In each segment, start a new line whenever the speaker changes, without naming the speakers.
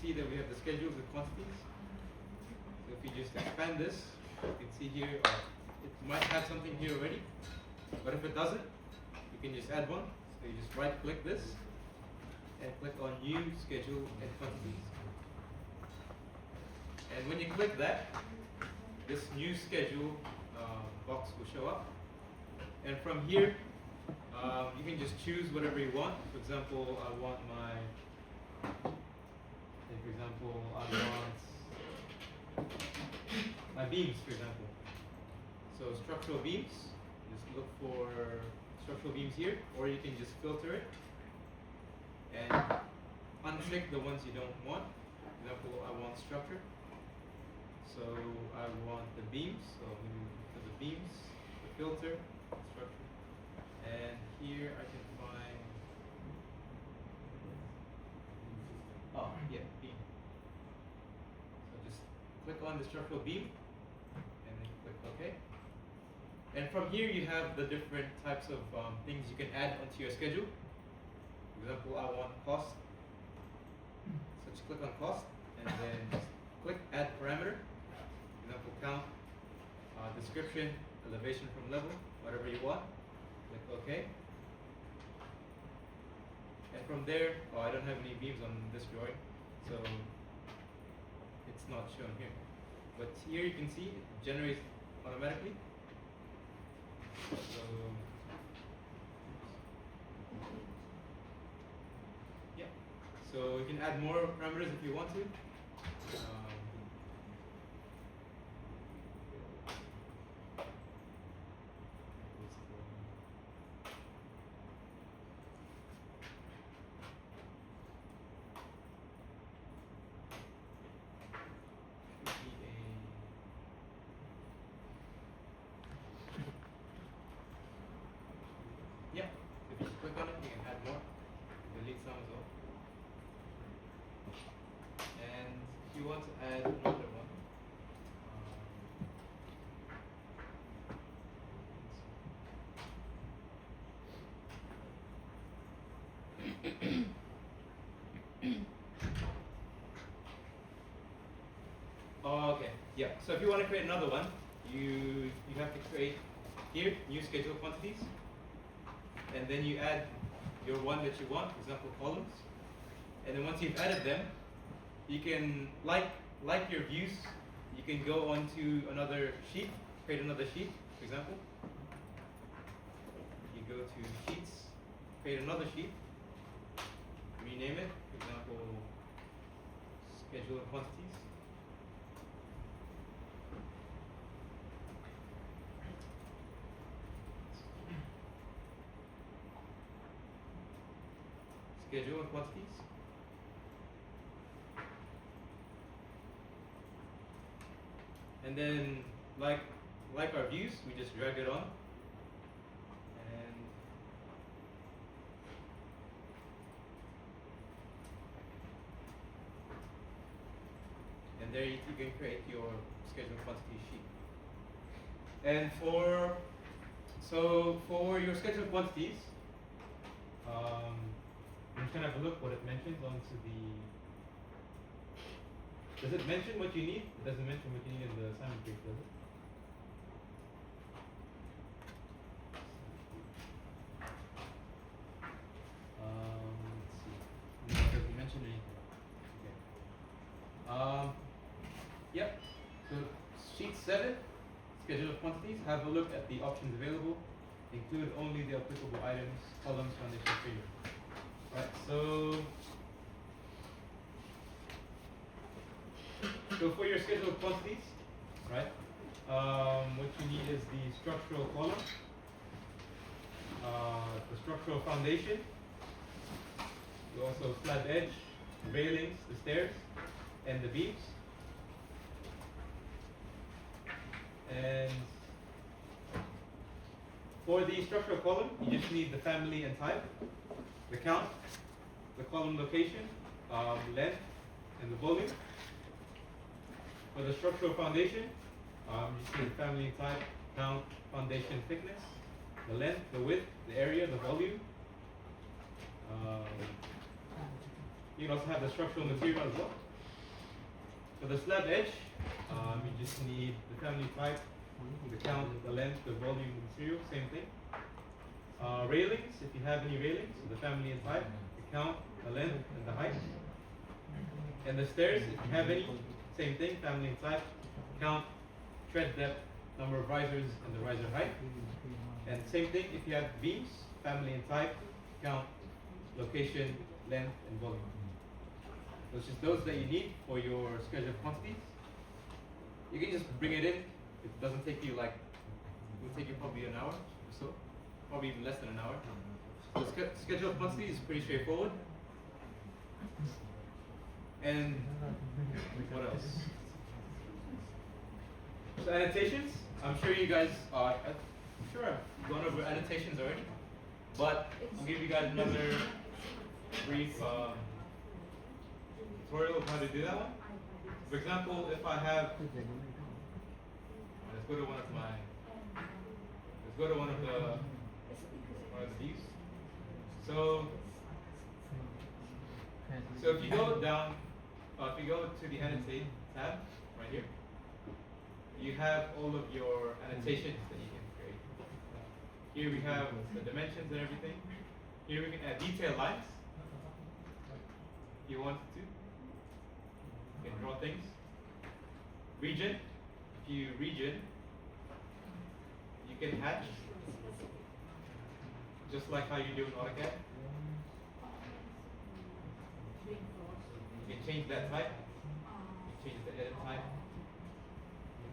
see that we have the schedules and quantities. So if you just expand this, you can see here, it might have something here already, but if it doesn't, you can just add one. So you just right click this and click on new schedule and quantities. And when you click that, this new schedule box will show up. And from here, you can just choose whatever you want. For example, I want my beams, for example. So structural beams, just look for structural beams here, or you can just filter it and uncheck the ones you don't want. For example, I want structure. So I want the beams, so for the beams, the filter, structure. And here I can find, beam. So just click on the structural beam and then click OK. And from here you have the different types of things you can add onto your schedule. For example, I want cost. So just click on cost and then just click add parameter. For example, count, description, elevation from level, whatever you want. Click OK. And from there, I don't have any beams on this drawing, so it's not shown here. But here you can see it generates automatically. So yeah, so you can add more parameters if you want to. Yeah, if you click on it, you can add more. Delete some as well. And if you want to add another one, okay, yeah. So if you want to create another one, you have to create here new schedule quantities. And then you add your one that you want, for example, columns. And then once you've added them, you can, like your views, you can go onto another sheet, create another sheet, for example. You go to sheets, create another sheet, rename it, for example, schedule and quantities. Schedule and quantities. And then, like our views, we just drag it on. And there you can create your schedule quantity sheet. And for your schedule quantities, I'm just gonna have a look what it mentions onto the. Does it mention what you need? It doesn't mention what you need in the assignment page, does it? Let's see. No, it doesn't mention anything. Okay. Yep. So sheet 7, schedule of quantities. Have a look at the options available. Include only the applicable items, columns, foundation, figure. Right, so for your schedule of quantities, right, what you need is the structural column, the structural foundation, you also flat edge, railings, the stairs, and the beams. And for the structural column, you just need the family and type, the count, the column location, length, and the volume. For the structural foundation, you see the family and type, count, foundation thickness, the length, the width, the area, the volume. You can also have the structural material as well. For the slab edge, you just need the family type, the count, the length, the volume, the material, same thing. Railings, if you have any railings, so the family and type, the count, the length, and the height. And the stairs, if you have any, same thing, family and type, count, tread depth, number of risers, and the riser height. And same thing, if you have beams, family and type, count, location, length, and volume. So it's just those that you need for your scheduled quantities. You can just bring it in. It doesn't take you it will take you probably an hour or so, probably even less than an hour. So the scheduled quantity is pretty straightforward. And what else? So annotations, I'm sure you guys are, I've gone over annotations already, but I'll give you guys another brief tutorial of how to do that one. For example, if I have, let's go to one of the views. So if you go down, if you go to the annotate tab right here, you have all of your annotations that you can create. Here we have the dimensions and everything. Here we can add detail lines if you wanted to. You can draw things. Region, if you region, you can hatch, just like how you do in AutoCAD. You can change that type, you can change the edit type,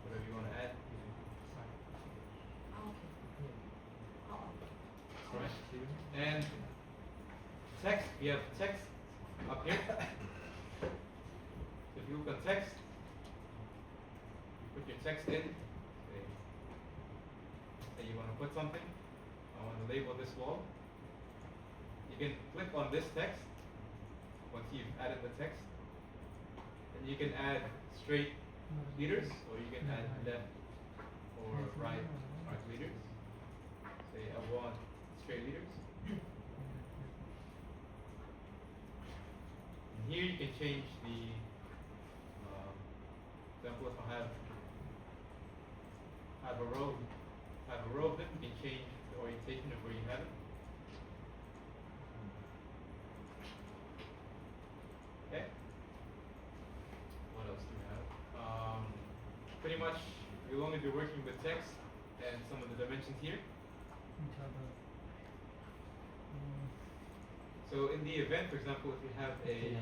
whatever you want to add. Right. And text, we have text up here. So if you look at text, you put your text in, say you want to put something, I want to label this wall. You can click on this text once you've added the text, and you can add straight leaders, or you can add left or right arc leaders. Say I want straight leaders. And here you can change the example. If I have a row of them, you can change the orientation of where you have it. Okay. What else do we have? Pretty much, you'll only be working with text and some of the dimensions here. So in the event, for example, if you have a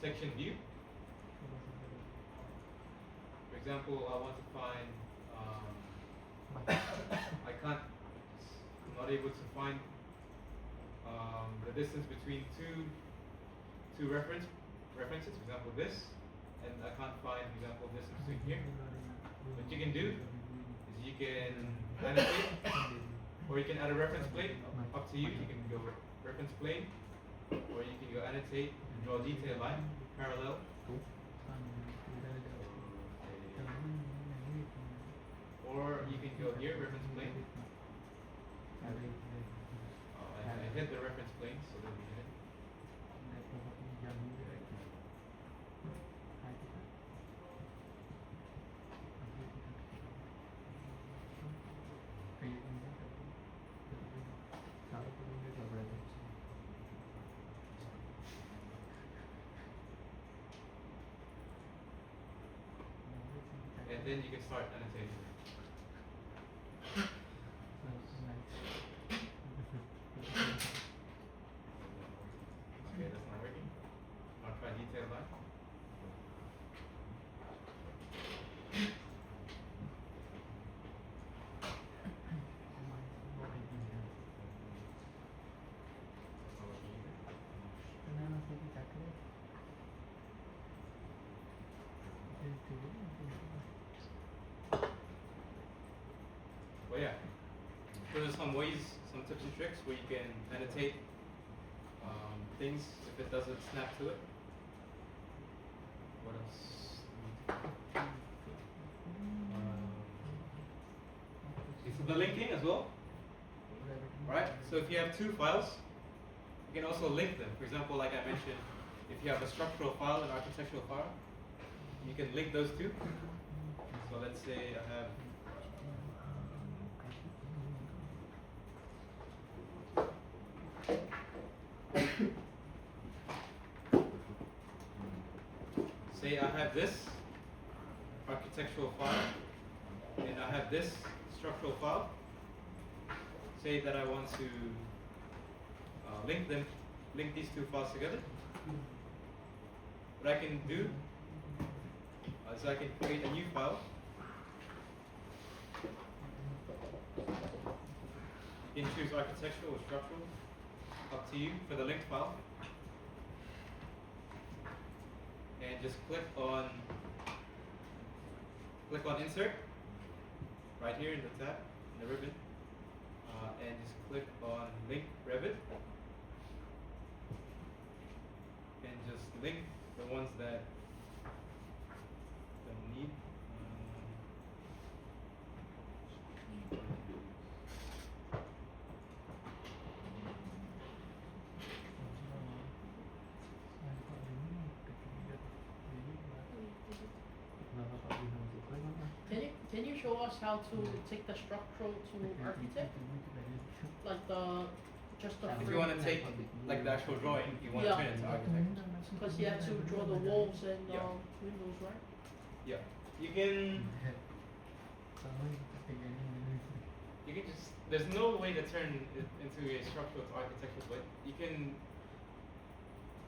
section view, for example, I want to find, I'm not able to find the distance between two references, for example this, and I can't find, for example, distance between here. What you can do is you can annotate, or you can add a reference plane, up to you. You can go reference plane, or you can go annotate and draw a detail line, parallel. Or you can go here, reference plane. I hit the reference plane, so that we hit. And then you can start annotating. Okay, that's not working. I'll try detail line. Well, yeah. So there's some ways, some tips and tricks where you can annotate things if it doesn't snap to it. What else? So the linking as well. Right? So if you have two files, you can also link them. For example, like I mentioned, if you have a structural file and architectural file, you can link those two. So let's say I have this architectural file and I have this structural file. Say that I want to link these two files together. What I can do is I can create a new file. You can choose architectural or structural, up to you for the linked file. And just click on insert right here in the tab, in the ribbon, and just click on link Revit, and just link the ones that don't need.
Can you show us how to take the structural to architect? Like just the
If you want to take like the actual drawing, you want to turn it to architect.
Because you have to draw the walls and
Yeah.
windows, right?
Yeah, you can just, there's no way to turn it into a structural to architectural, but you can,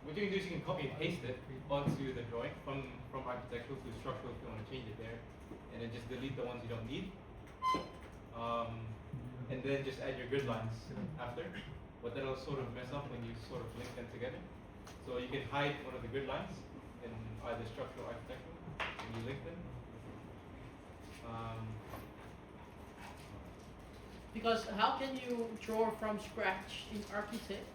what you can do is you can copy and paste it onto the drawing from architectural to structural if you want to change it there, and then just delete the ones you don't need, and then just add your grid lines after, but that'll sort of mess up when you sort of link them together. So you can hide one of the grid lines in either structural or architectural when you link them.
Because how can you draw from scratch in architect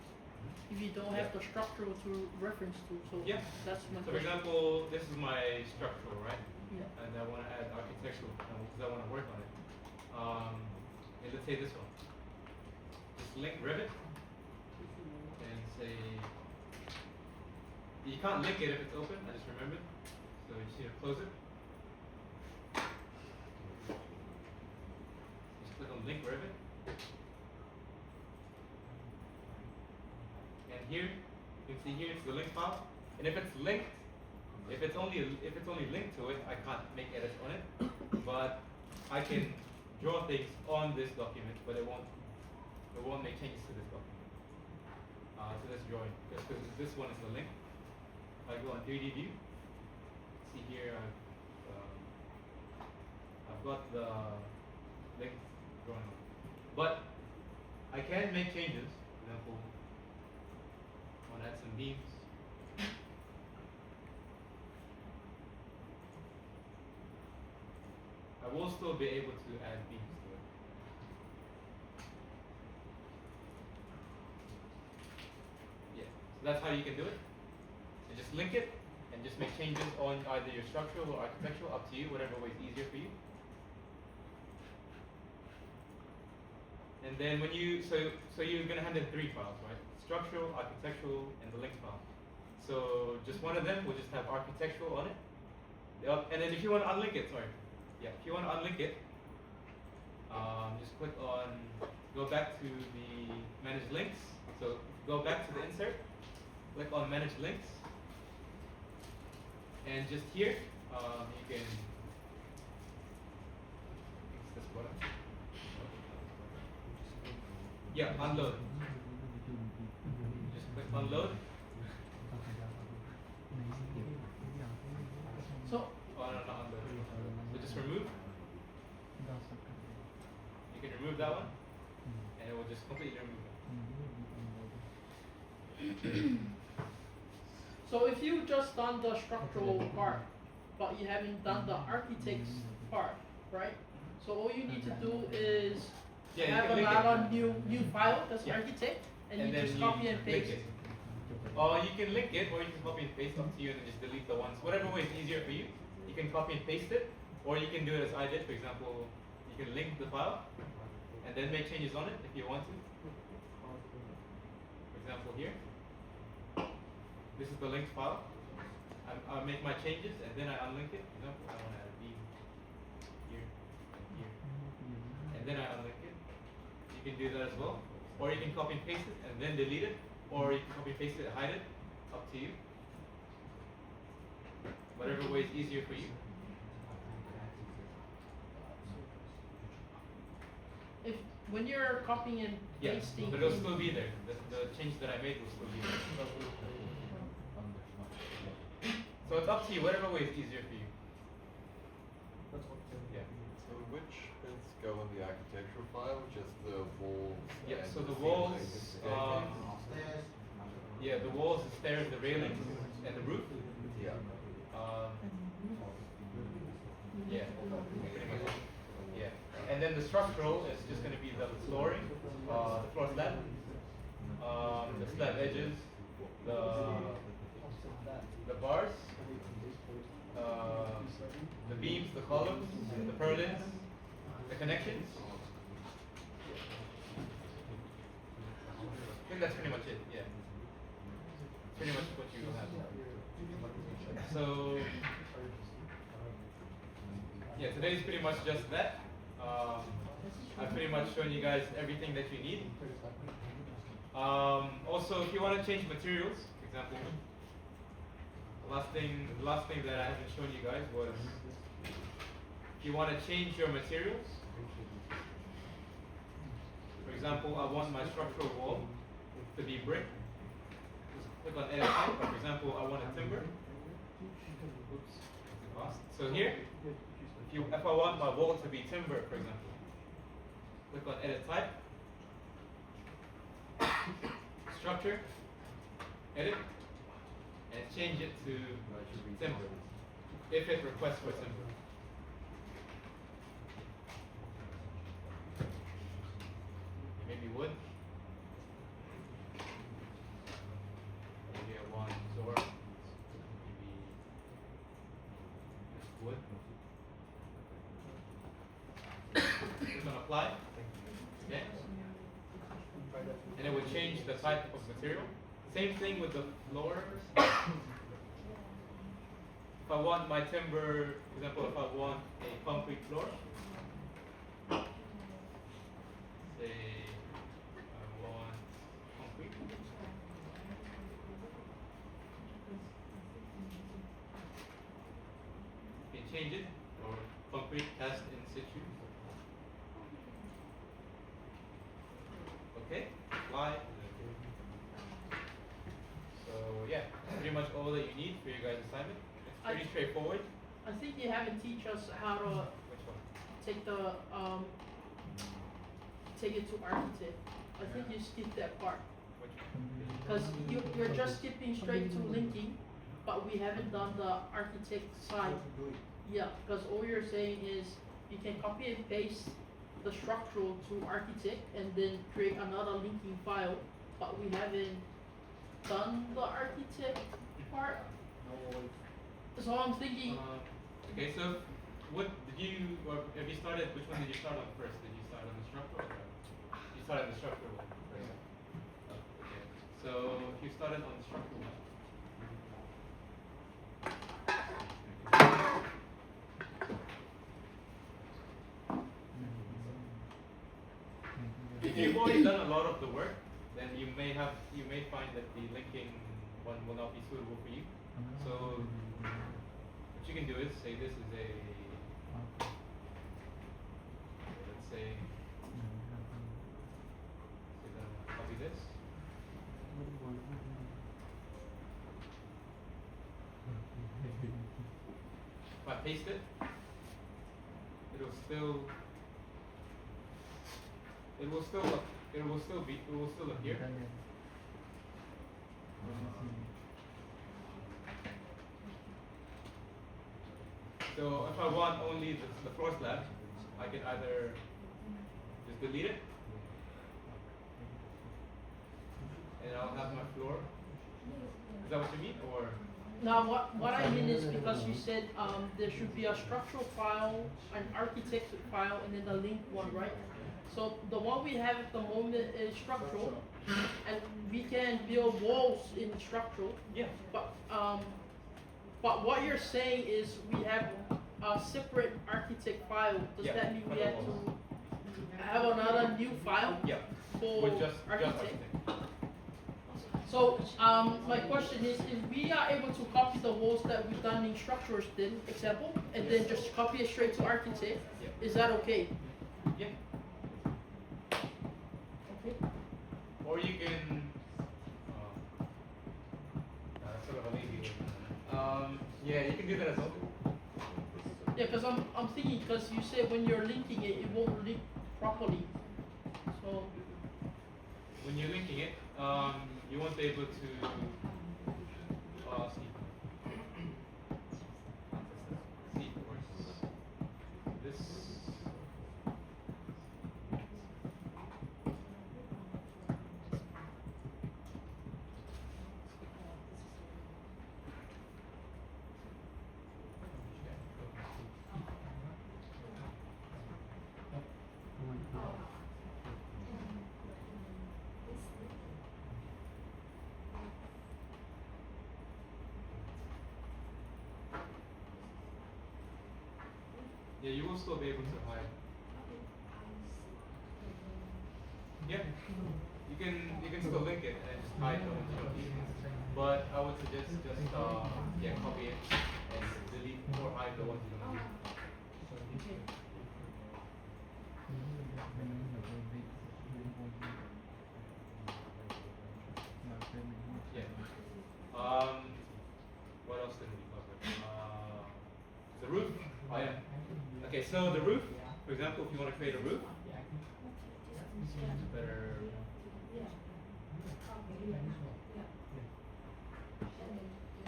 if you don't have the structural to reference to? So
Yeah.
that's my
So for
question.
example, this is my structural, right?
Yeah.
And I want to add architectural because I want to work on it. And let's say this one. Just link Revit and say, you can't link it if it's open, I just remembered. So you just need to close it. Just click on link Revit. And here, you can see here it's the link file. And if it's linked, if it's only linked to it, I can't make edits on it. But I can draw things on this document, but it won't make changes to this document. To this drawing, because this one is the link. If I go on 3D view, see here I've got the link drawing on. But I can make changes. For example, I want to add some beams. I will still be able to add beams to it. Yeah, so that's how you can do it. So just link it and just make changes on either your structural or architectural, up to you, whatever way is easier for you. And then when you, so you're gonna have the three files, right? Structural, architectural, and the link file. So just one of them will just have architectural on it. And then if you want to unlink it, sorry. Yeah, if you want to unlink it, just click on, go back to the manage links. So go back to the insert, click on manage links, and just here, you can, it's this button. Yeah, unload. Just click unload.
So
Oh, no, not unload. So just remove. You can remove that one, and it will just completely remove it.
So if you just done the structural part, but you haven't done the architect's part, right? So all you need to do is
Yeah, you
have
can link
another
it.
new file that's
Yeah.
architect, and you
then
just copy and
link
paste.
it. Or you can link it, or you can copy and paste, up to you, and then just delete the ones. Whatever way is easier for you. You can copy and paste it, or you can do it as I did. For example, you can link the file, and then make changes on it if you want to. For example, here, this is the linked file. I'll make my changes and then I unlink it. For example, I want to add a beam here and here, and then I unlink it. You can do that as well, or you can copy and paste it and then delete it, or you can copy and paste it and hide it. Up to you. Whatever way is easier for you.
If when you're copying and
Yeah,
pasting,
but it'll still be there. The change that I made will still be there. So it's up to you. Whatever way is easier for you. Yeah.
So which bits go in the architectural file? Just the walls?
Yeah.
and
So the
ceiling
walls.
and staircase?
Yeah, the walls, the stairs, the railings, and the roof.
Yeah.
Yeah, pretty much. Yeah, and then the structural is just going to be the flooring, the floor slab, the slab edges, the bars, the beams, the columns, the purlins, the connections. I think that's pretty much it. Yeah, pretty much what you will have. So. Yeah, today's pretty much just that. I've pretty much shown you guys everything that you need. Also, if you want to change materials, for example, the last thing that I haven't shown you guys was if you want to change your materials. For example, I want my structural wall to be brick. Just click on edit type. For example, I want a timber. Oops, lost. So here. If I want my wall to be timber, for example, click on edit type, structure, edit, and change it to timber, if it requests for timber. Maybe wood. Maybe I want door. Maybe just wood. Click on apply. Okay. And it would change the type of material. Same thing with the floors. If I want my timber, for example, if I want a concrete floor, say I want concrete. You can change it, or concrete cast in situ. Okay, apply. So yeah, that's pretty much all that you need for your guys' assignment. It's pretty straightforward.
I think you haven't teach us how to
Which one?
take the take it to architect. I think you skipped that part
Which one?
because you're just skipping straight to linking, but we haven't done the architect side. Yeah, because all you're saying is you can copy and paste the structural to architect and then create another linking file, but we haven't done the architect part. So I'm thinking,
Okay, so what did you, or have you started, which one did you start on first? Did you start on the structural or you started on the structural one first? Okay, so if you started on the structural one, if you've already done a lot of the work, then you may find that the linking one will not be suitable for you. So what you can do is say this is a, let's say that I want to copy this. If I paste it, it will still appear. So if I want only the floor slab, I can either just delete it, and I'll have my floor. Is that what you mean, or?
now what I mean is because you said there should be a structural file, an architecture file, and then the link one, right? So the one we have at the moment is structural, and we can build walls in structural.
Yeah.
But But what you're saying is we have a separate architect file. Does
Yeah,
that mean we
for the
have
walls.
to have another new file
Yeah.
for
With just
architect?
architect.
So, my question is, if we are able to copy the walls that we've done in structures, then example, and then just copy it straight to architect,
Yeah.
is that okay?
Yeah.
Okay.
Or you can sort of a lazy way. Yeah, you can do that as well.
Yeah, because I'm thinking, because you said when you're linking it, it won't link properly. So,
When you're linking it, you won't be able to see. See, of course. This. Yeah, you will still be able to hide. Yeah, you can still link it and just hide the ones you don't need. But I would suggest just yeah, copy it and delete or hide the ones you don't need. Yeah. What else did we cover? The roof. Oh yeah. Okay, so the roof. For example, if you want to create a roof, it's better.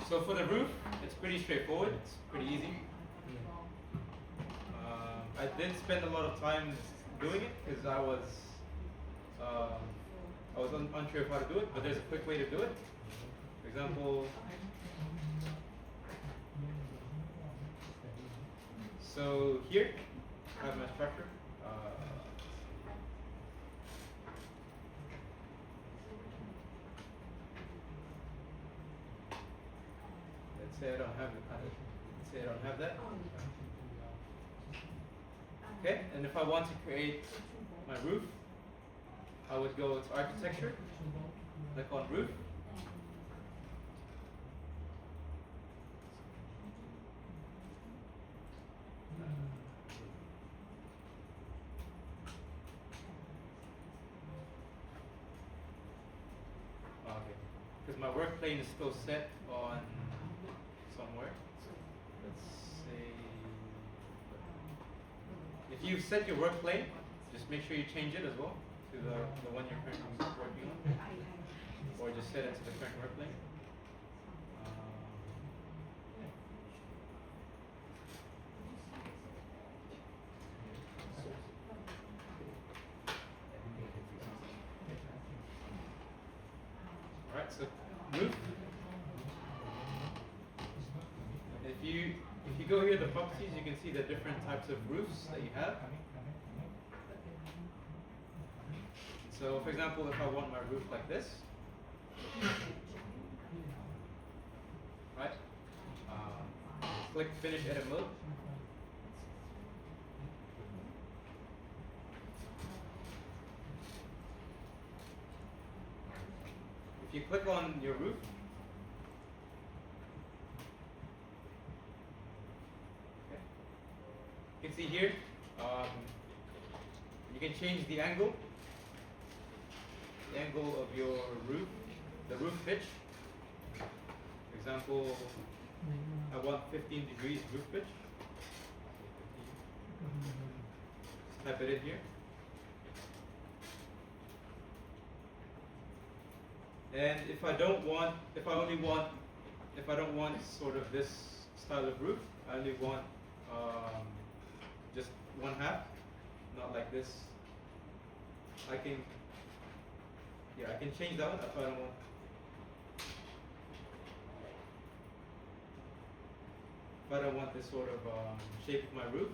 So for the roof, it's pretty straightforward. It's pretty easy. I did spend a lot of time doing it because I was unsure of how to do it, but there's a quick way to do it. For example, so here I have my structure. Let's say I don't have let's say I don't have that. Okay, and if I want to create my roof, I would go to architecture, click on roof. Okay, because my work plane is still set on somewhere. Let's say, if you've set your work plane, just make sure you change it as well to the one you're currently working on, or just set it to the current work plane. Alright, so roof. If you go here to the properties, you can see the different types of roofs that you have. So for example, if I want my roof like this, right? Click finish edit mode. If you click on your roof, okay, you can see here, you can change the angle of your roof, the roof pitch. For example, I want 15 degrees roof pitch. Just type it in here. And if I don't want sort of this style of roof, I only want just one half, not like this. I can change that one if I don't want. If I don't want this sort of shape of my roof,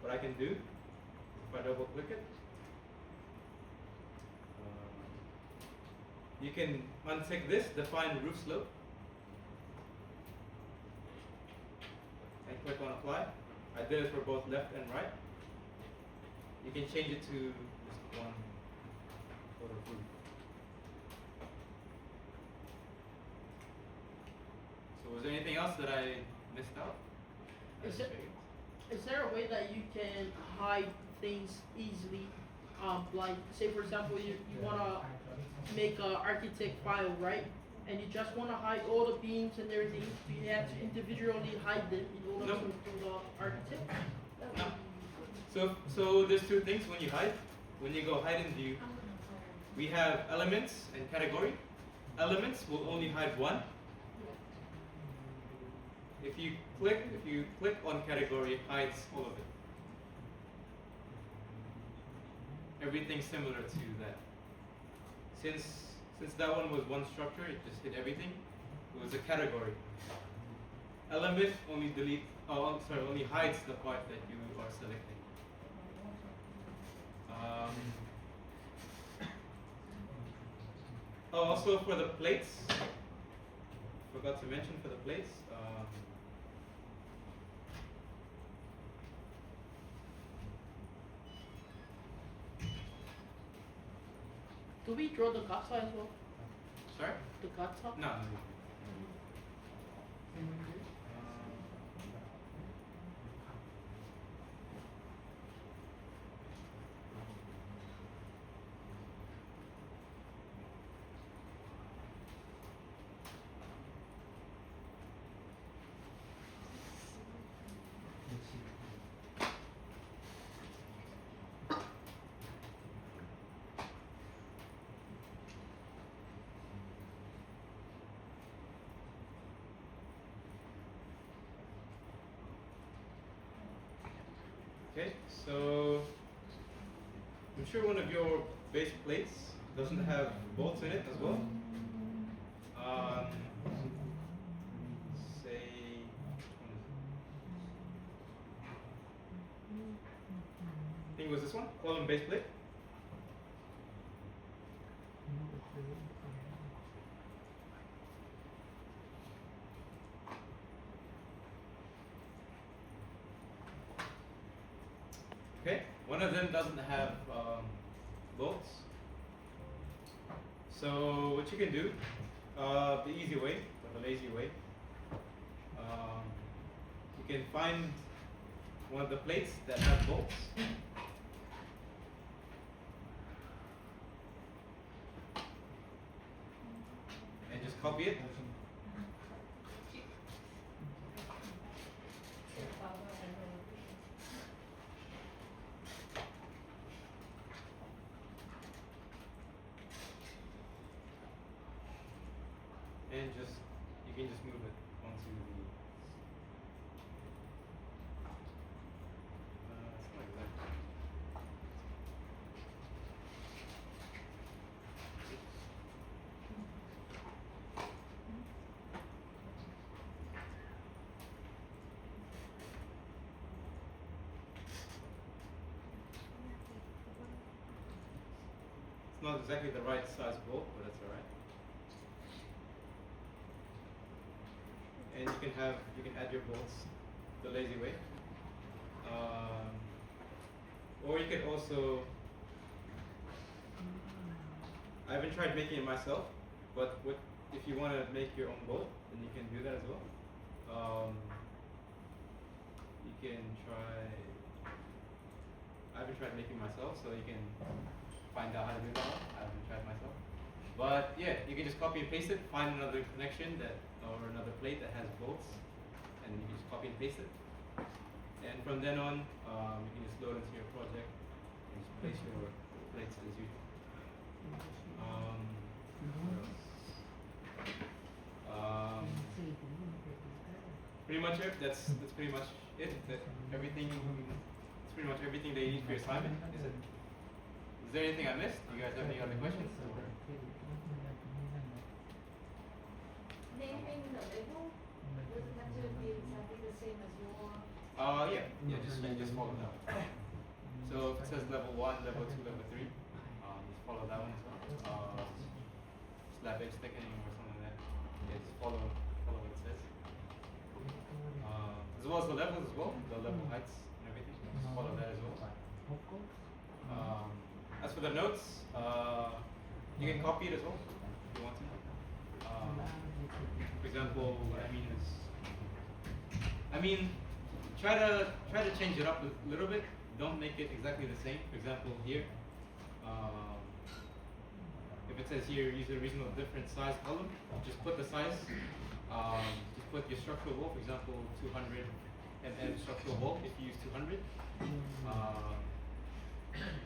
what I can do, if I double click it, you can untick this, define roof slope. click on apply. I did it for both left and right. You can change it to just one photo group. So was there anything else that I missed out?
Is there a way that you can hide things easily? Like say for example you wanna make a architect file, right? And you just wanna hide all the beams and everything. Do you have to individually hide them in order
No.
to do the architect?
No. So there's two things when you hide. When you go hide in view, we have elements and category. Elements will only hide one. If you click on category, it hides all of it. Everything similar to that. Since that one was one structure, it just hid everything. It was a category. Element only only hides the part that you are selecting. Also for the plates, forgot to mention for the plates.
Do we draw the katsa as well?
Sorry?
The katsa?
No. Okay, so I'm sure one of your base plates doesn't have bolts in it as well. Say, I think it was this one, column base plate. Okay, one of them doesn't have bolts. So what you can do, the easy way, or the lazy way, you can find one of the plates that have bolts. And just copy it. And you can just move it onto the, it's not exactly. It's not exactly the right size bolt, but that's alright. And you can add your bolts the lazy way. Or you can also, I haven't tried making it myself, but if you want to make your own bolt, then you can do that as well. You can try, I haven't tried making myself, so you can find out how to do that one. I haven't tried myself. But yeah, you can just copy and paste it, find another connection or another plate that has bolts, and you can just copy and paste it. And from then on, you can just load into your project and just place your plates as usual. Pretty much it. That's pretty much it. It's pretty much everything that you need for your assignment. Is there anything I missed? Do you guys have any other questions?
Naming the label, does it have to be exactly the same as your?
Yeah. Just follow that one. So if it says level 1, level 2, level 3, just follow that one as well. Slab edge thickening or something like that. Yeah, just follow what it says. as well as the levels as well, the level heights and everything. All of that as well. As for the notes, you can copy it as well if you want to. For example, what I mean, try to change it up a little bit. Don't make it exactly the same. For example, here, if it says here use a reasonable different size column, just put the size. Just put your structural wall, for example, 200 mm structural wall if you use 200.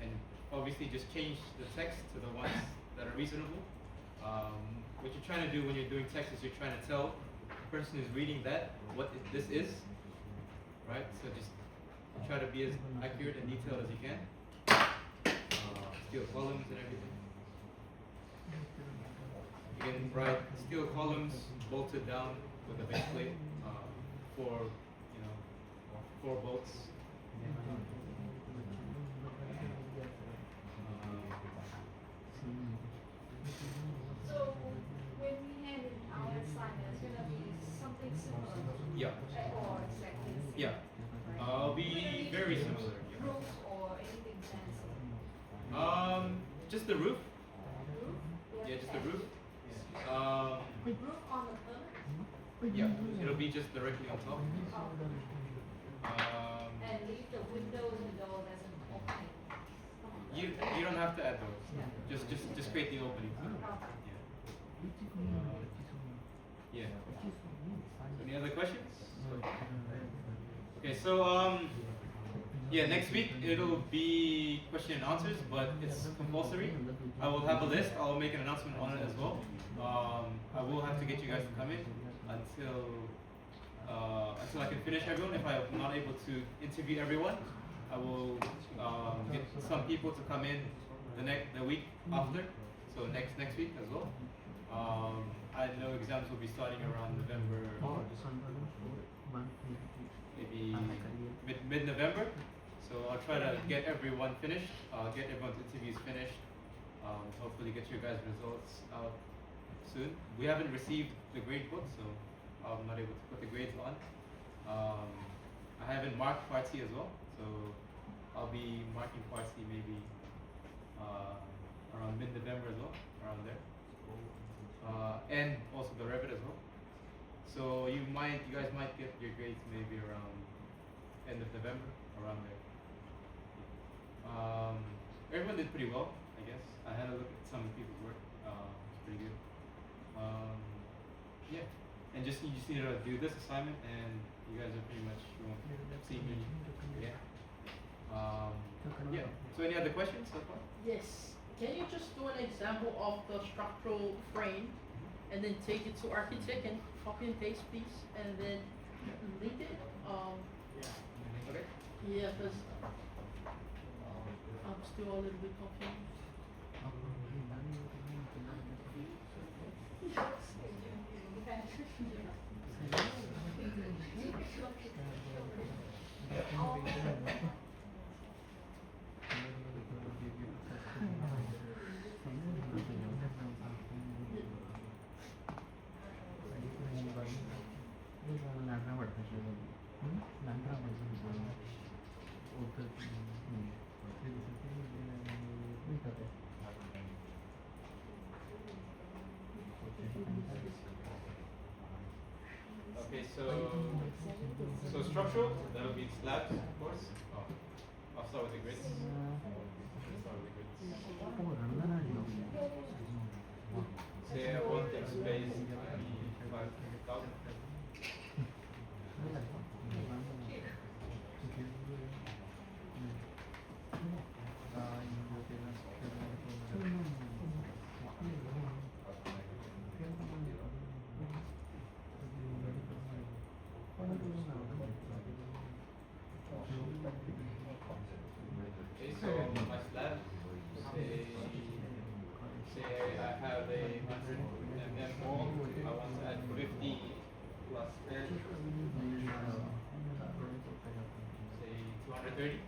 And obviously just change the text to the ones that are reasonable. What you're trying to do when you're doing text is you're trying to tell the person who's reading that what this is, right? So just try to be as accurate and detailed as you can. Steel columns and everything. You can write steel columns bolted down with a base plate for 4 bolts.
So when we hand in our assignment, it's gonna be something similar.
Yeah.
Or exactly the same.
Yeah.
Right?
Be very similar. Yeah.
Roof or anything fancy.
Just the roof.
Roof?
Yeah, just the roof.
Roof on the pillar?
Yeah, it'll be just directly on top.
And leave the windows and doors as an opening.
You don't have to add those. Just create the opening. Yeah. Any other questions? Okay, so yeah, next week it'll be question and answers, but it's compulsory. I will have a list. I'll make an announcement on it as well. I will have to get you guys to come in until I can finish everyone. If I'm not able to interview everyone, I will get some people to come in the week after, so next week as well. I know exams will be starting around November, maybe mid-November. So I'll try to get everyone finished, get everyone's interviews finished. Hopefully get your guys' results out soon. We haven't received the grade book, so I'm not able to put the grades on. I haven't marked Part C as well, so I'll be marking Part C maybe around mid-November as well, around there. And also the Revit as well. So you guys might get your grades maybe around end of November, around there. Everyone did pretty well, I guess. I had a look at some people's work. It's pretty good. Yeah, and you just need to do this assignment, and you guys are pretty much seeing me again. Yeah. So any other questions so far?
Yes. Can you just do an example of the structural frame and then take it to architect and copy and paste please and then link it?
Okay.
Yeah, because I'm still a little bit confused.
Okay, so structural, that'll be slabs, of course. I'll start with the grids. Say I want the space 5,000. Okay, so my slab, say I have a 100 mm wall, I want to add 50 plus 10, say 230.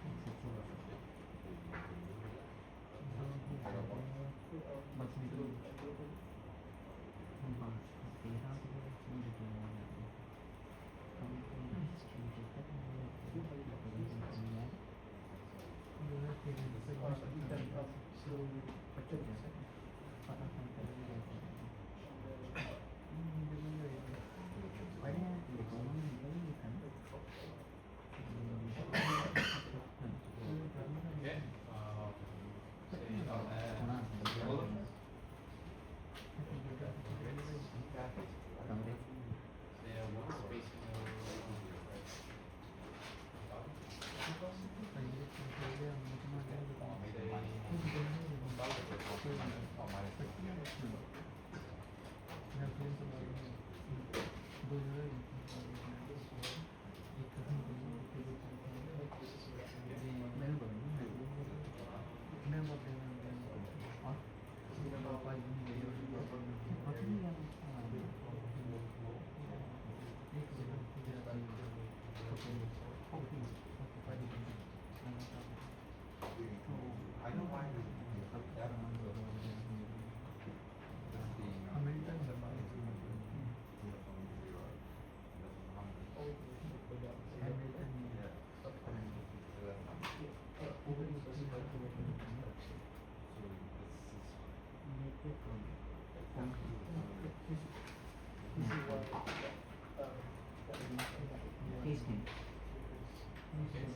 Okay.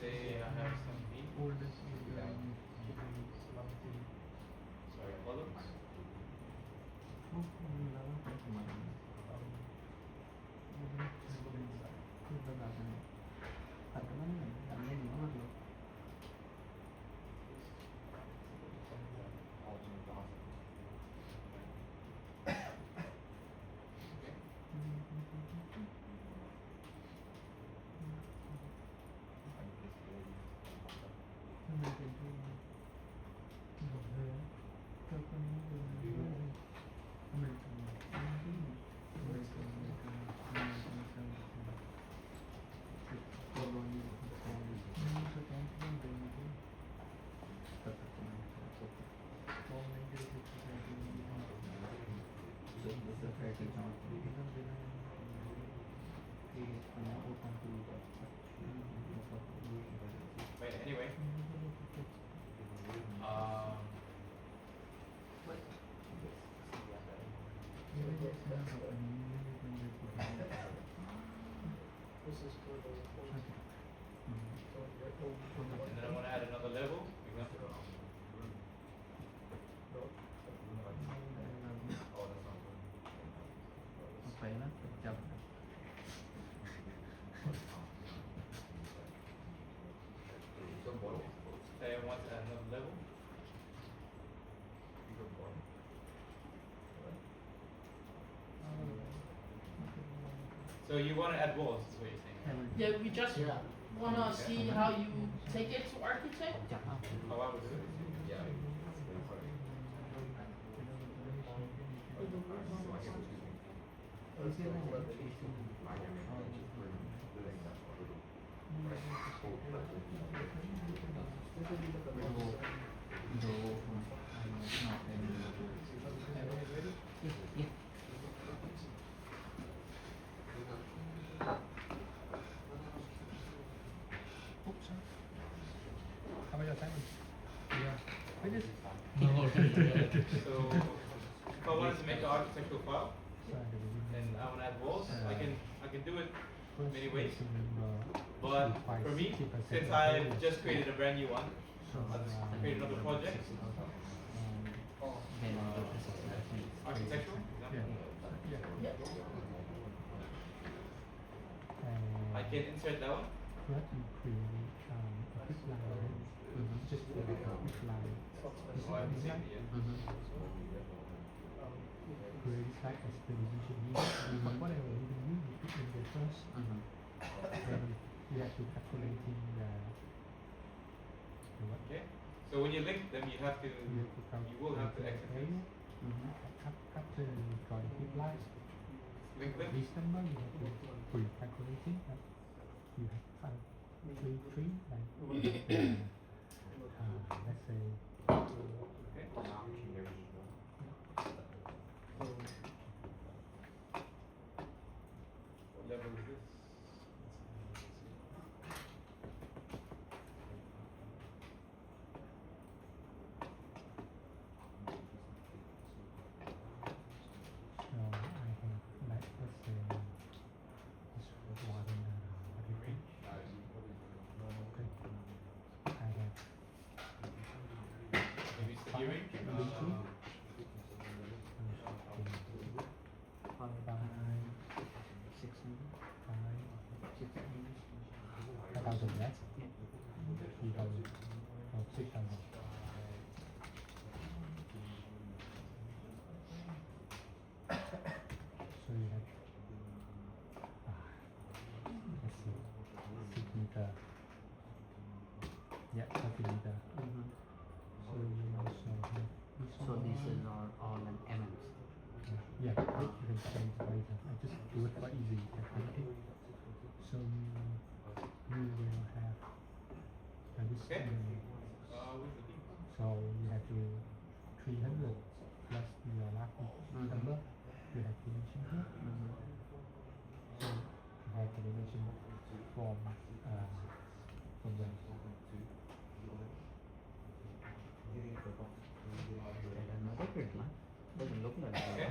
Say I have some beam. Sorry, columns. Okay. Wait, anyway. Um, and then I want to add another level. Example. Say I want to add another level. So you want to add walls, is what you're saying.
Yeah, we just wanna see how you take it to architect.
How I would do it. Yeah. So if I wanted to make an architectural file and I want to add walls, I can do it many ways. But for me, since I've just created a brand new one, I'll just create another project. Architectural, example. I can insert that one. Oh, I haven't seen it yet. Okay. So when you link them, you will have to exit these. Link them. Okay. What level is this? Maybe city range.
So these are all an MMs.
Yeah, you can change later. I just do it for easy. Okay. So you will have this.
Okay. With the people.
So you have to 300 plus your last number. You have to mention here. So you have to mention from the.
Another grid line. Doesn't look like that.
Okay.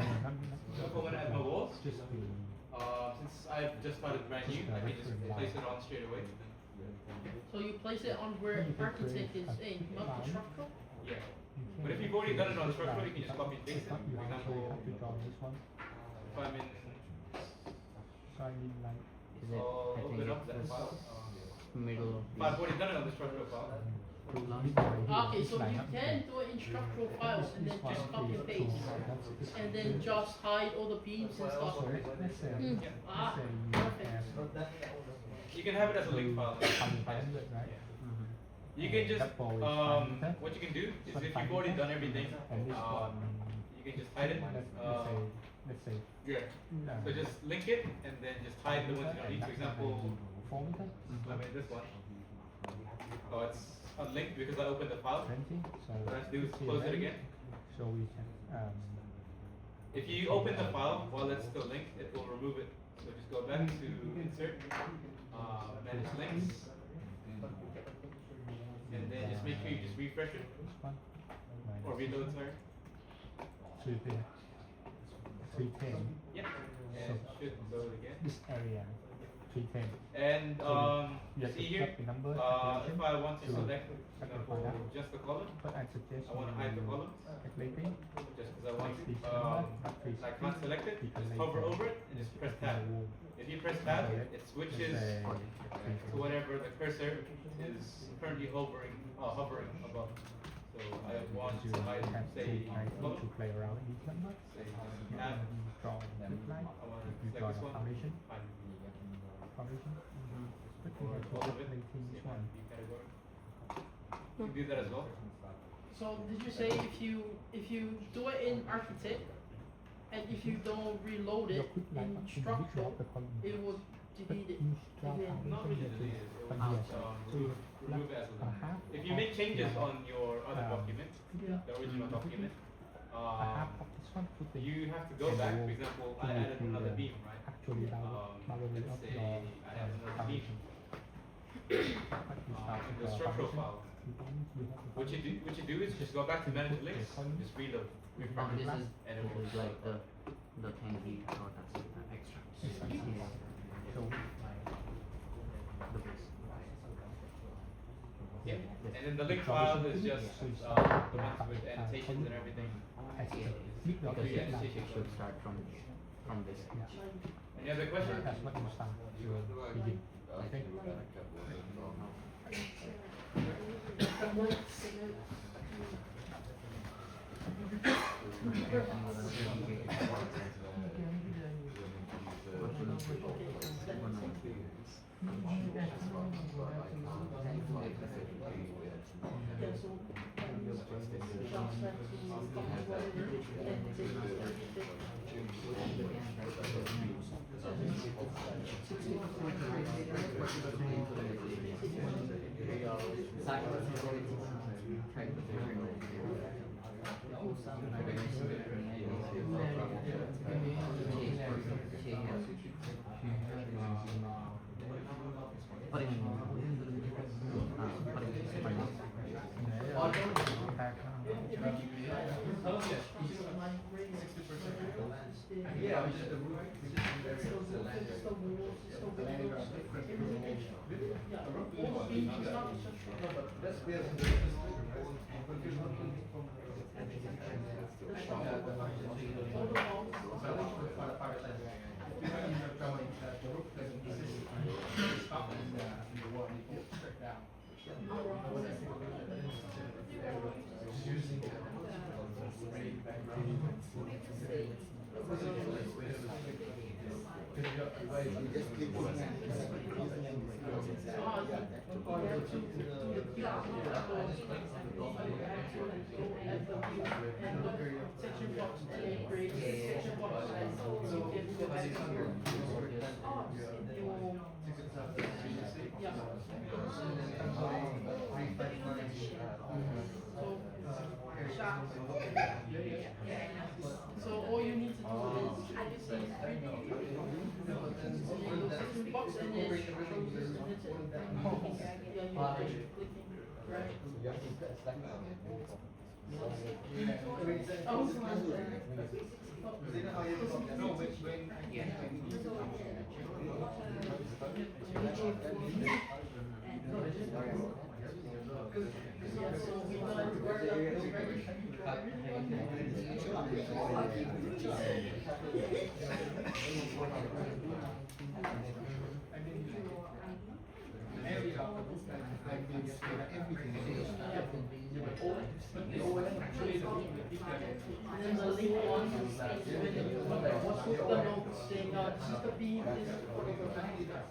So if I want to add my walls,
Just the
since I've just just started brand new, I can just place it on straight away.
So you place it on where architect is in, not the structural?
Yeah.
You
But if
can
you've already done it on
this
structural,
line,
you can just
but
copy and paste it.
but you
For
actually
example,
have to draw this one.
if I'm in,
So I mean like
Is it?
I'll
I think
open up that
it's
file.
middle of
If I've already done it on the structural file,
two lines.
this right here,
Okay,
this
so
line
you
up
can
here.
do it in structural files and then
This
just
one
copy
is
and paste.
that's
And then just hide all the beams and stuff.
So let's say
Mm.
let's
Ah,
say you
perfect.
have
you can have it as a link file.
1,500, right?
Mhm.
You can just,
That ball is 5 meter.
what you can do is
One
if
5
you've already
meter.
done everything,
And this one,
you can just hide it.
let's say
Yeah. So just link it and then just hide the ones you don't need. For example,
4 meter,
I mean this one. Oh, it's unlinked because I opened the file.
20. So
What I have to do is
see
close it
that?
again.
So we can
If you open the file while it's still linked, it will remove it. So just go back to insert, manage links, and then just make sure you just refresh it
this one
or reload, sorry.
310.
Yeah, and it should load again.
This area 310.
And
You have
see
to
here,
plug the number
if
calculation
I want to
to
select, for
sacrifice
example,
that.
just the column,
But I suggest
I want to hide the columns,
calculating.
just because I want to.
This number, not
I can't select it,
You can
just
make
hover
a-
over it and just press tab. If you press tab, it switches to whatever the cursor is currently hovering above. So I want
You
to hide,
have
say,
to
column,
play around with these numbers.
say
You
tab,
draw a good line.
I want
You
to
draw
select this
the
one,
foundation.
fine.
Foundation. But you
Or
have to
all of it,
calculate
same
this one.
view category. You can do that as well.
So did you say if you do it in architect and if you don't reload
Your
it
quick line
in
up in the
structural,
middle of the column.
it would
But
delete it?
you draw
again.
Not
foundation
really
here
delete it, it
from
will
here.
just
So you
remove it as a
a
link.
half
If you
of
make changes
the,
on your other
um,
document,
Yeah.
the original document,
a half of this one put the
you have to go
and
back.
the
For
wall
example,
to
I added
the,
another beam, right?
actually boundary
Let's
of
say
your
I added another beam.
foundation. But you start
In
with
the structural
foundation.
file.
You have the
What you do is just go back to manage links, just reload,
Oh,
refresh,
this is
and it will
like the thing he brought us extra.
foundation. So
The base.
yeah. And then the link file is just the ones with annotations and everything.
as the middle of the
Okay,
set line.
annotation.
Should start from this.
Any other questions?
That's what you start to begin. Okay.
Section box and then create section box and so you can go back to your so all you need to do is section box and then it shows and that's it. Yeah, you're just clicking, right? Oh, Yeah, so we're gonna work on this and then the link one is when you put the notes saying, this is the beam, this is for the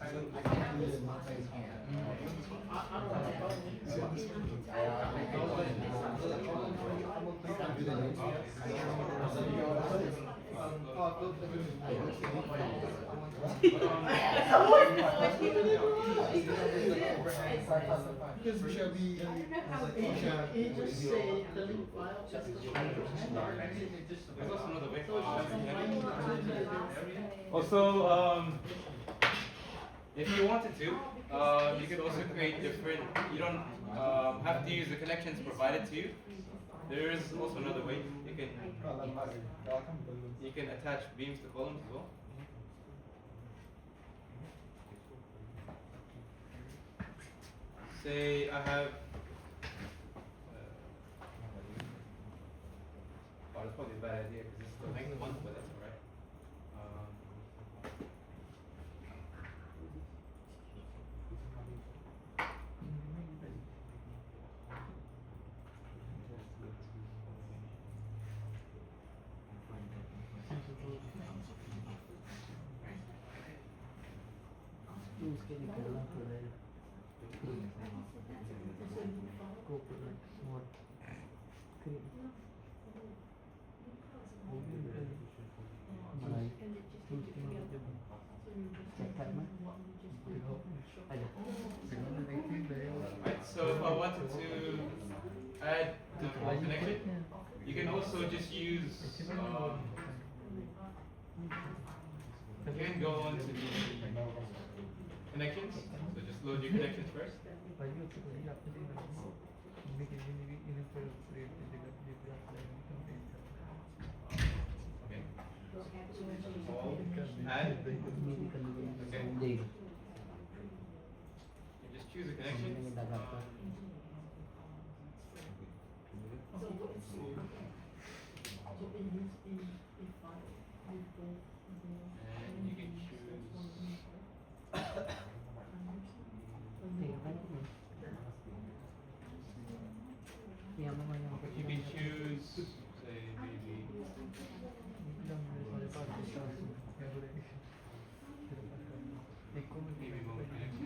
I don't
Because we shall be.
It just say the link file, just the structure.
There's also another way.
So it's just combining the two.
Also, if you wanted to, you could also create different. You don't have to use the connections provided to you. There is also another way. You can attach beams to columns as well. Say I have. Oh, that's probably a bad idea because it's the length one, but that's alright.
उसके निकलना पड़ेगा coconut what cream मलाई check करना
Right, so if I wanted to add the whole connection, you can also just use. You can go on to the connections. So just load your connections first. Okay. All add. Okay. You just choose a connection. And you can choose. You can choose, say, maybe. Maybe one connection.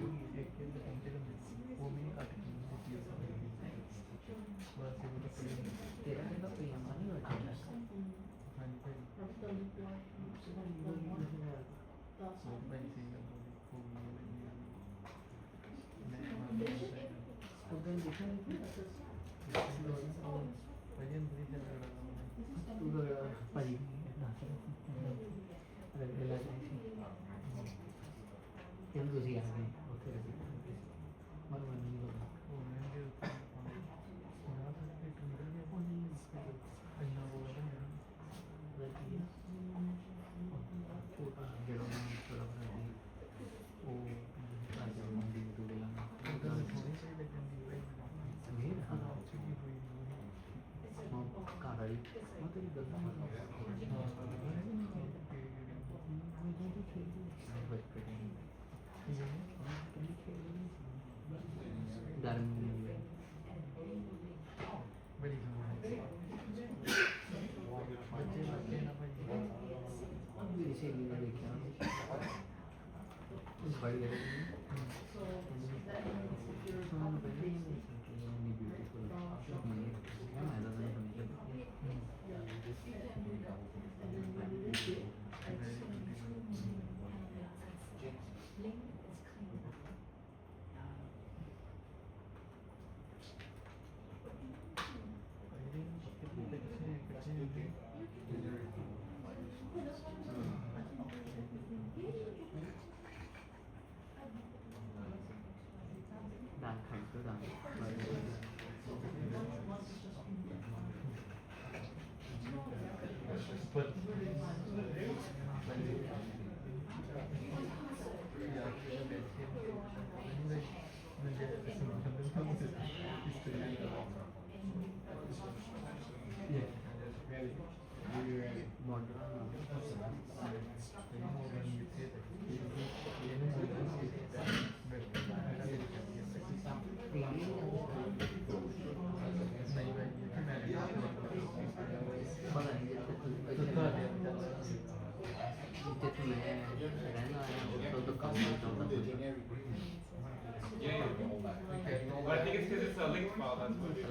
file, that's what it is.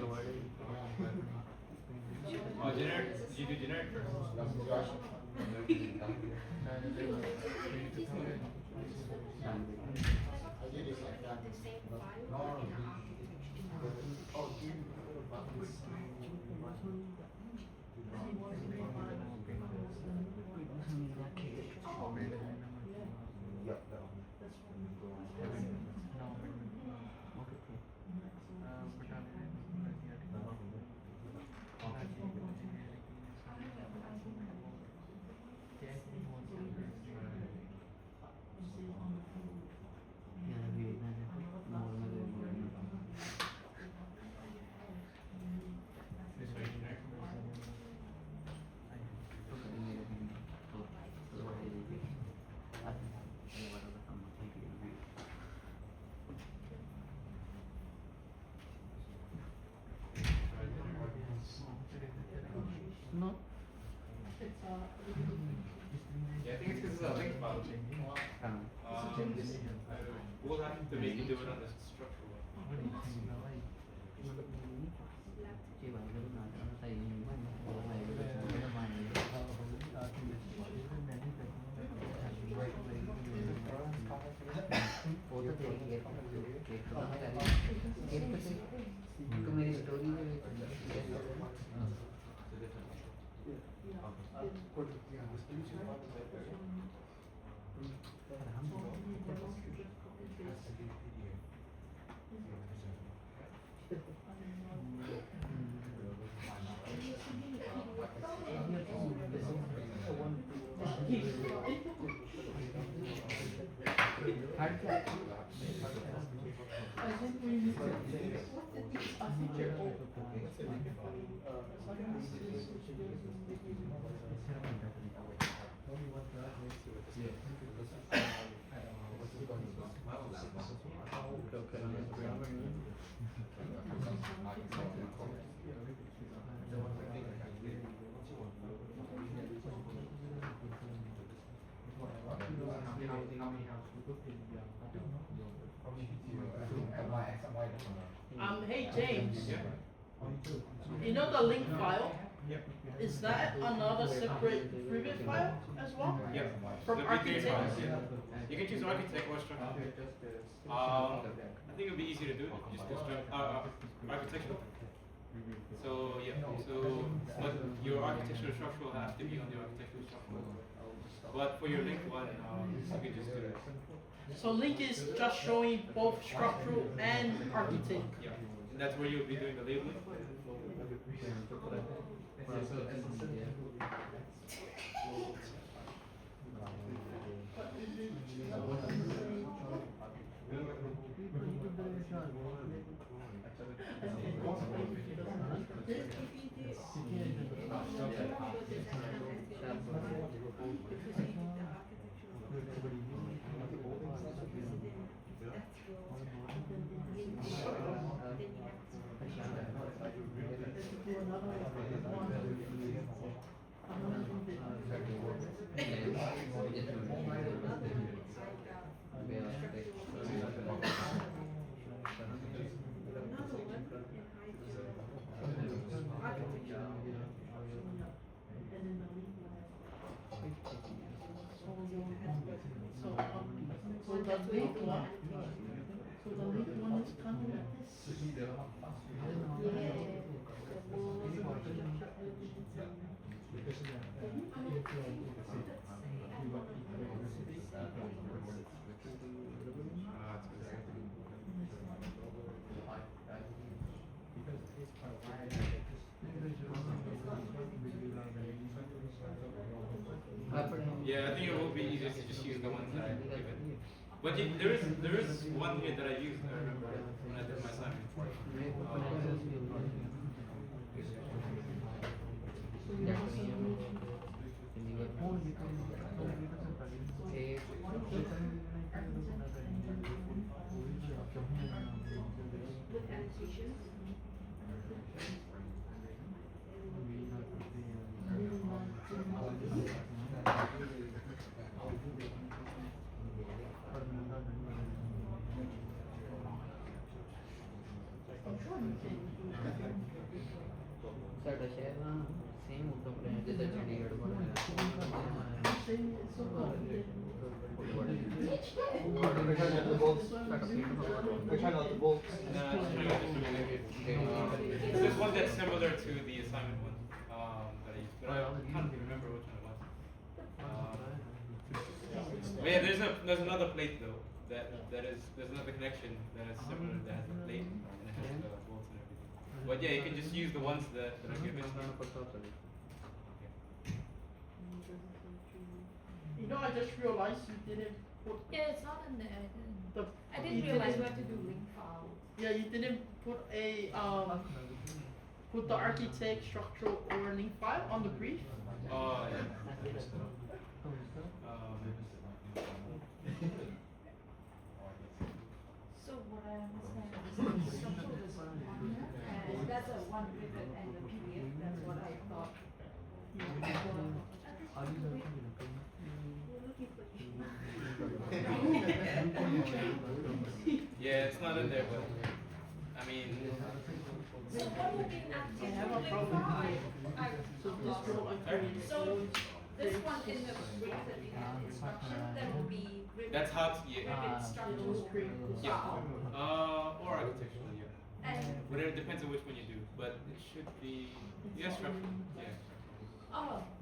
Oh, generic, did you do generic first?
No.
Yeah, I think it's because it's a link file. We'll have to make you do it on the structural one.
Chị bảo cái lúc nào cho nó tay वो तो देखिए तो मेरी story में
Hey James,
Yeah.
you know the link file?
Yep.
Is that another separate Revit file as well?
Yep.
From
There'll be three
architect?
files, yeah. You can choose architect or structural. I think it'll be easy to do. Just do architectural. So yeah, but your architectural structural has to be on the architectural structural. But for your link one, you can just do it.
So link is just showing both structural and architect.
Yeah, and that's where you'll be doing the labeling.
So the link one, is kind of like this.
Yeah, I think it will be easier to just use the ones that I've given. But there is one here that I used, I remember, when I did my assignment.
I'm sure you can do that.
ਸਾਡਾ ਸ਼ਹਿਰ ਨਾ same ਉਦੋਂ ਬਣਿਆ ਜਿੱਦਾਂ ਚੰਡੀਗੜ੍ਹ ਬਣਿਆ
I'm saying it's so complicated.
We're trying out the bolts. We're trying out the bolts.
No, it's trying to do There's one that's similar to the assignment one that I used, but I can't remember which one it was. But yeah, there's another plate though there's another connection that is similar that has a plate and it has the bolts and everything. But yeah, you can just use the ones that are given to you.
You know, I just realized you didn't put
Yeah, it's not in there.
the.
I didn't realize we have to do link file.
Yeah, you didn't put a put the architect, structural, or link file on the brief.
So what I understand is the structure is one here, and that's a one Revit and the PDF. That's what I thought.
Yeah, it's not in there, but I mean,
So what would be an
I
active
have a
link
problem
file?
with
I
So this
lost
will
it.
agree.
So this one in the brief that we have instruction, that will be Revit.
that's how to, yeah.
Revit
It
structural
will create this
Yeah.
file.
Or architectural, yeah.
And
But it depends on which one you do. But it should be, yeah, structural, yeah.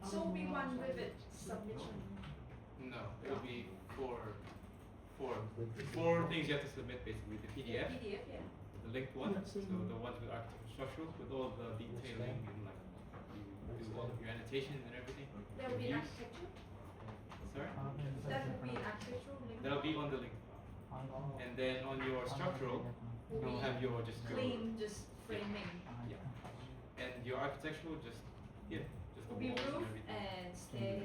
so it'll be one Revit submission.
No, it'll be four things you have to submit basically. The PDF,
PDF, yeah.
the linked one, so the ones with architectural structural, with all the detailing and like you do all of your annotations and everything.
That will be
Reviews.
architecture.
Sorry?
That will be architectural link.
That'll be on the link. And then on your structural, you have your just your
Clean, just framing.
yeah. And your architectural just just the
Will be
walls and
roof
everything.
and stair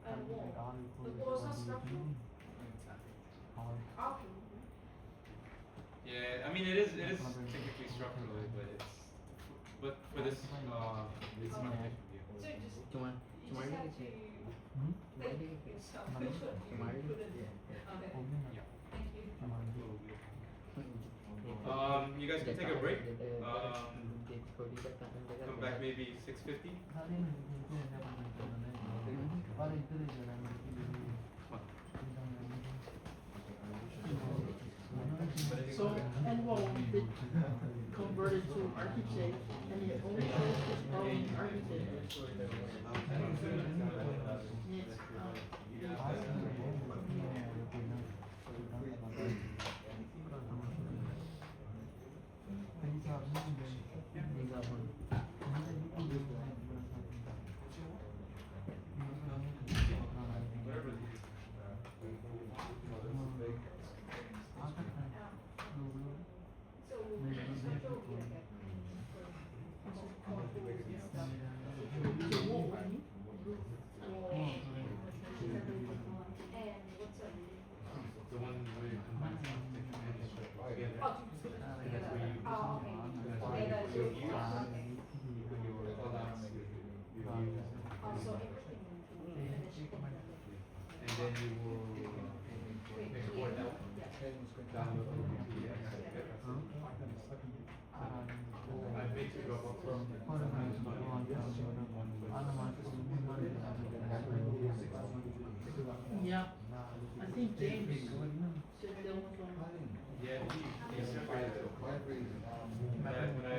and wall. The walls are structural. Okay.
Yeah, I mean it is technically structural, but for this it's not architectural.
So you just
तुम्हारे
have
लिए
to think yourself which one you
Tomorrow?
put in. Okay,
Yeah.
thank you.
You guys can take a break. Come back maybe 6:50.
So, and well, we did convert it to architect, and it only shows the spelling architect. Yes,
Whatever it is.
So structural will be okay. And what's up?
The one where you combine architecture and together.
Oh, together. Oh, okay. Together to
Your columns, your views,
also everything will be finished.
and then you will export that download the PDF. I made two Dropbox.
yeah, I think James said there was one.
Yeah, he separated it. But when I